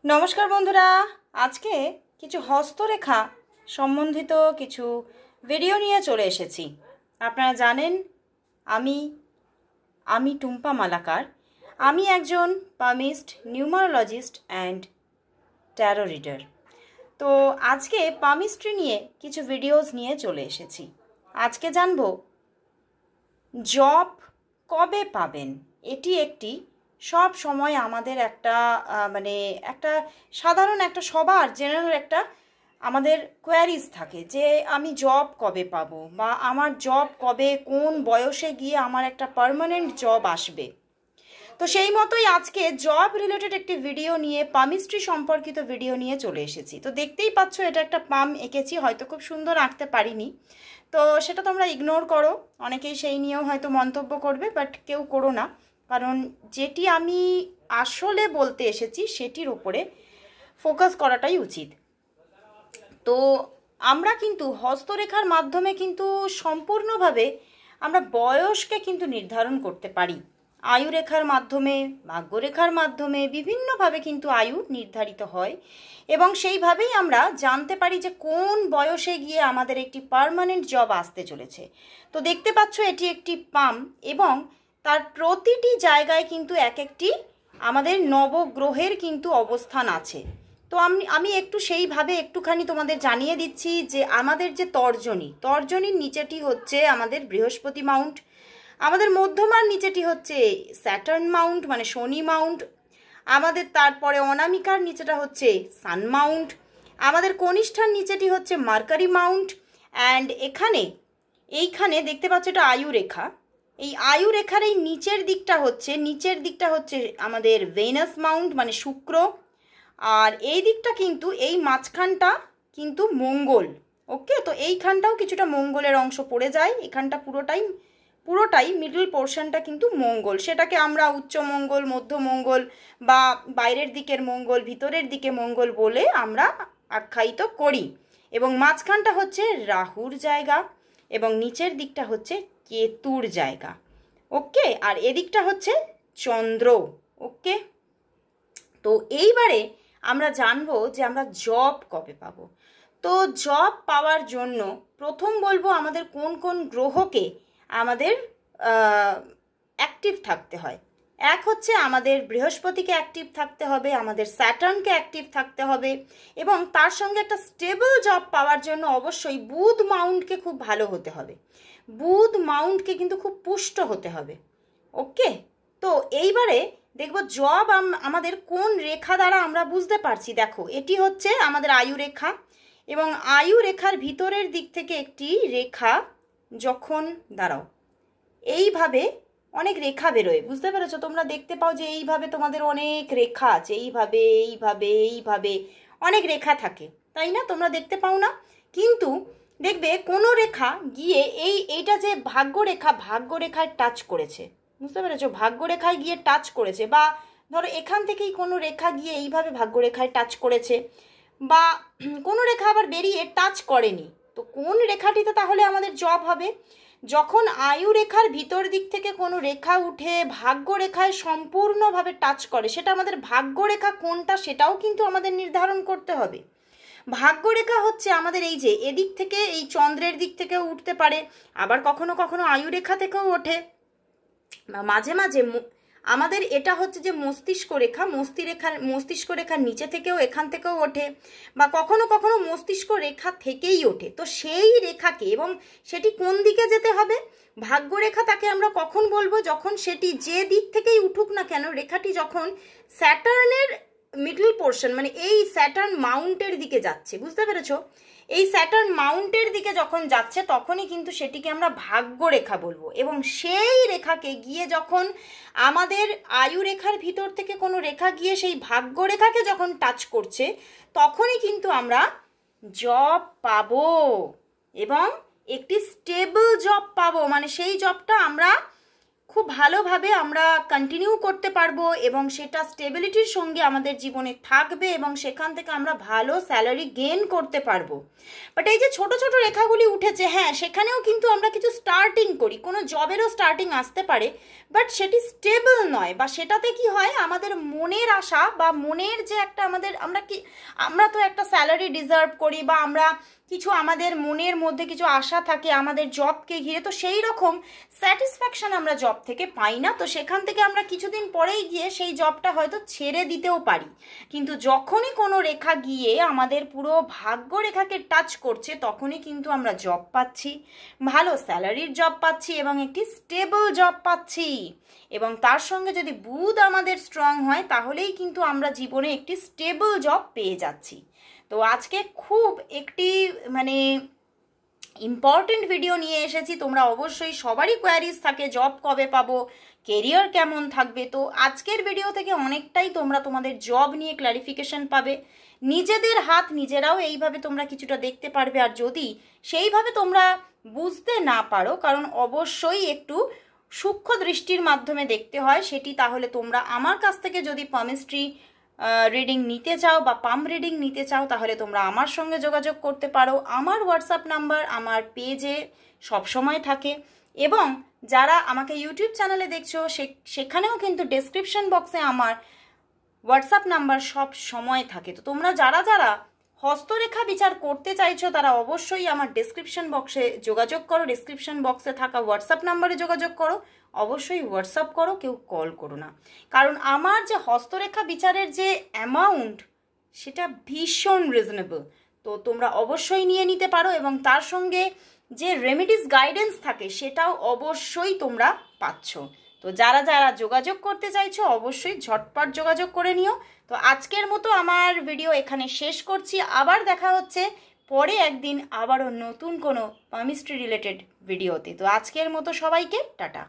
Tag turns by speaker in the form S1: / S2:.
S1: নমস্কার বন্ধুরা, আজকে কিছু হস্তরেখা সম্বন্ধিত কিছু ভিডিও নিয়ে চলে এসেছি। আপনারা জানেন আমি আমি টুম্পা মালাকার। আমি একজন palmist, numerologist and taro reader. তো আজকে পামিস্ট্রি নিয়ে কিছু ভিডিওস নিয়ে চলে এসেছি। আজকে জানবো জব কবে পাবেন। এটি একটি সব সময় আমাদের একটা একটা সাধারণ একটা সবার জেনারেল একটা আমাদের কোয়ারিজ থাকে যে আমি জব কবে পাবো, বা আমার জব কবে, কোন বয়সে গিয়ে আমার একটা পার্মানেন্ট জব আসবে। তো সেই মতোই আজকে জব রিলেটেড একটি ভিডিও নিয়ে, পামিস্ট্রি সম্পর্কিত ভিডিও নিয়ে চলে এসেছি। তো দেখতেই পাচ্ছ এটা একটা পাম এঁকেছি, হয়তো খুব সুন্দর আঁকতে পারিনি, তো সেটা তোমরা ইগনোর করো। অনেকেই সেই নিয়েও হয়তো মন্তব্য করবে, বাট কেউ করো না, কারণ যেটি আমি আসলে বলতে এসেছি সেটির উপরে ফোকাস করাটাই উচিত। তো আমরা কিন্তু হস্তরেখার মাধ্যমে কিন্তু সম্পূর্ণভাবে আমরা বয়সকে কিন্তু নির্ধারণ করতে পারি। আয়ুরেখার মাধ্যমে, ভাগ্যরেখার মাধ্যমে বিভিন্নভাবে কিন্তু আয়ু নির্ধারিত হয়, এবং সেইভাবেই আমরা জানতে পারি যে কোন বয়সে গিয়ে আমাদের একটি পার্মানেন্ট জব আসতে চলেছে। তো দেখতে পাচ্ছ এটি একটি পাম, এবং তার প্রতিটি জায়গায় কিন্তু এক একটি আমাদের নবগ্রহের কিন্তু অবস্থান আছে। তো আমি একটু সেইভাবে একটুখানি তোমাদের জানিয়ে দিচ্ছি যে আমাদের যে তর্জনীর নিচেটি হচ্ছে আমাদের বৃহস্পতি মাউন্ট, আমাদের মধ্যমার নিচেটি হচ্ছে স্যাটার্ন মাউন্ট মানে শনি মাউন্ট, আমাদের তারপরে অনামিকার নিচেটা হচ্ছে সান মাউন্ট, আমাদের কনিষ্ঠার নিচেটি হচ্ছে মার্কারি মাউন্ট, অ্যান্ড এইখানে দেখতে পাচ্ছ এটা আয়ুরেখা। এই আয়ুরেখার এই নিচের দিকটা হচ্ছে আমাদের ভেনাস মাউন্ট মানে শুক্র, আর এই দিকটা কিন্তু এই মাঝখানটা কিন্তু মঙ্গল। ওকে, তো এইখানটাও কিছুটা মঙ্গলের অংশ পড়ে যায়, এখানটা পুরোটাই মিডল পোর্শনটা কিন্তু মঙ্গল। সেটাকে আমরা উচ্চ মঙ্গল, মধ্য মঙ্গল, বা বাইরের দিকের মঙ্গল, ভিতরের দিকে মঙ্গল বলে আমরা আখ্যায়িত করি। এবং মাঝখানটা হচ্ছে রাহুর জায়গা, এবং নিচের দিকটা হচ্ছে কেতুর জায়গা। ওকে, আর এদিকটা হচ্ছে চন্দ্র। ওকে, তো এইবারে আমরা জানবো যে আমরা জব কবে পাবো। তো জব পাওয়ার জন্য প্রথম বলবো আমাদের কোন কোন গ্রহকে আমাদের অ্যাক্টিভ থাকতে হয়। এক হচ্ছে আমাদের বৃহস্পতিকে অ্যাক্টিভ থাকতে হবে, আমাদের স্যাটার্নকে অ্যাক্টিভ থাকতে হবে, এবং তার সঙ্গে একটা স্টেবল জব পাওয়ার জন্য অবশ্যই বুধ মাউন্টকে খুব ভালো হতে হবে। বুধ মাউন্টকে কিন্তু খুব পুষ্ট হতে হবে। ওকে, তো এইবারে দেখবো জব আমাদের কোন রেখা দ্বারা আমরা বুঝতে পারছি। দেখো এটি হচ্ছে আমাদের আয়ু রেখা, এবং আয়ু রেখার ভিতরের দিক থেকে একটি রেখা যখন দাঁড়াও এইভাবে অনেক রেখা বেরোয়, বুঝতে পেরেছো? তোমরা দেখতে পাও যে এইভাবে তোমাদের অনেক রেখা আছে, এইভাবে এইভাবে এইভাবে অনেক রেখা থাকে, তাই না? তোমরা দেখতে পাও না? কিন্তু দেখবে কোনো রেখা গিয়ে এইটা যে ভাগ্যরেখায় টাচ করেছে, বুঝতে পেরেছো? ভাগ্যরেখায় গিয়ে টাচ করেছে, বা ধরো এখান থেকেই কোনো রেখা গিয়ে এইভাবে ভাগ্যরেখায় টাচ করেছে, বা কোনো রেখা আবার বেরিয়ে টাচ করেনি। তো কোন রেখাটিতে তাহলে আমাদের জব হবে? যখন আয়ু রেখার ভিতর দিক থেকে কোনো রেখা উঠে ভাগ্যরেখায় সম্পূর্ণভাবে টাচ করে, সেটা আমাদের ভাগ্যরেখা কোনটা সেটাও কিন্তু আমাদের নির্ধারণ করতে হবে। ভাগ্যরেখা হচ্ছে আমাদের এই যে এদিক থেকে, এই চন্দ্রের দিক থেকেও উঠতে পারে, আবার কখনো কখনো আয়ুরেখা থেকেও ওঠে, মাঝে মাঝে আমাদের এটা হচ্ছে যে মস্তিষ্ক রেখার নিচে থেকেও, এখান থেকেও ওঠে, বা কখনো কখনো মস্তিষ্ক রেখা থেকেই ওঠে। তো সেই রেখাকে, এবং সেটি কোন দিকে যেতে হবে, ভাগ্যরেখা তাকে আমরা কখন বলবো? যখন সেটি যে দিক থেকেই উঠুক না কেন, রেখাটি যখন স্যাটার্নের মিডল পোর্শন মানে এই স্যাটার্ন মাউন্টের দিকে যাচ্ছে, বুঝতে পেরেছো? এই স্যাটার্ন মাউন্টের দিকে যখন যাচ্ছে তখনই কিন্তু সেটিকে আমরা ভাগ্যরেখা বলবো, এবং সেই রেখাকে গিয়ে যখন আমাদের আয়ু রেখার ভিতর থেকে কোনো রেখা গিয়ে সেই ভাগ্যরেখাকে যখন টাচ করছে তখনই কিন্তু আমরা জব পাবো, এবং একটি স্টেবল জব পাবো। মানে সেই জবটা আমরা খুব ভালোভাবে আমরা কন্টিনিউ করতে পারবো এবং সেটা স্টেবিলিটির সঙ্গে আমাদের জীবনে থাকবে এবং সেখান থেকে আমরা ভালো স্যালারি গেইন করতে পারবো। বাট এই যে ছোট ছোট রেখাগুলি উঠেছে, হ্যাঁ সেখানেও কিন্তু আমরা কিছু স্টার্টিং করি, কোনো জবেরও স্টার্টিং আসতে পারে, বাট সেটি স্টেবল নয়, বা সেটাতে কি হয় আমাদের মনের আশা বা মনের যে একটা আমরা তো একটা স্যালারি ডিজার্ভ করি, বা আমরা কিছু আমাদের মনের মধ্যে কিছু আশা থাকে আমাদের জবকে ঘিরে, তো সেই রকম স্যাটিসফ্যাকশন আমরা জব থেকে পাই না। তো সেখান থেকে আমরা কিছুদিন পরেই গিয়ে সেই জবটা হয়তো ছেড়ে দিতেও পারি। কিন্তু যখনই কোনো রেখা গিয়ে আমাদের পুরো ভাগ্য রেখাকে টাচ করছে, তখনই কিন্তু আমরা জব পাচ্ছি, ভালো স্যালারির জব পাচ্ছি এবং একটি স্টেবল জব পাচ্ছি। এবং তার সঙ্গে যদি বুধ আমাদের স্ট্রং হয়, তাহলেই কিন্তু আমরা জীবনে একটি স্টেবল জব পেয়ে যাচ্ছি। তো আজকে খুব একটি ইম্পর্টেন্ট ভিডিও নিয়ে এসেছি। তোমরা অবশ্যই সবারই কোয়ারিজ থাকে, জব কবে পাবো, কেরিয়ার কেমন থাকবে। তো আজকের ভিডিও থেকে অনেকটাই তোমরা তোমাদের জব নিয়ে ক্ল্যারিফিকেশন পাবে, নিজেদের হাত নিজেরাও এইভাবে তোমরা কিছুটা দেখতে পারবে। আর যদি সেইভাবে তোমরা বুঝতে না পারো, কারণ অবশ্যই একটু সূক্ষ্ম দৃষ্টির মাধ্যমে দেখতে হয় সেটি, তাহলে তোমরা আমার কাছ থেকে যদি পামিস্ট্রি রিডিং নিতে চাও বা পাম রিডিং নিতে চাও, তাহলে তোমরা আমার সঙ্গে যোগাযোগ করতে পারো। আমার হোয়াটসঅ্যাপ নাম্বার আমার পেজে সবসময় থাকে, এবং যারা আমাকে ইউটিউব চ্যানেলে দেখছো সেখানেও কিন্তু ডেসক্রিপশন বক্সে আমার হোয়াটসঅ্যাপ নাম্বার সব সময় থাকে। তো তোমরা যারা যারা হস্তরেখা বিচার করতে চাইছো, তারা অবশ্যই আমার ডেসক্রিপশন বক্সে যোগাযোগ করো, ডেসক্রিপশন বক্সে থাকা হোয়াটসঅ্যাপ নাম্বারে যোগাযোগ করো। অবশ্যই হোয়াটসঅ্যাপ করো, কেউ কল করো না, কারণ আমার যে হস্তরেখা বিচারের যে অ্যামাউন্ট সেটা ভীষণ রিজনেবল। তো তোমরা অবশ্যই নিয়ে নিতে পারো, এবং তার সঙ্গে যে রেমেডিস গাইডেন্স থাকে সেটাও অবশ্যই তোমরা পাচ্ছ। তো যারা যারা যোগাযোগ করতে চাইছো অবশ্যই ঝটপট যোগাযোগ করে নিও। তো আজকের মতো আমার ভিডিও এখানে শেষ করছি, আবার দেখা হচ্ছে পরে একদিন আবারও নতুন কোনো পামিস্ট্রি রিলেটেড ভিডিওতে। তো আজকের মতো সবাইকে টাটা।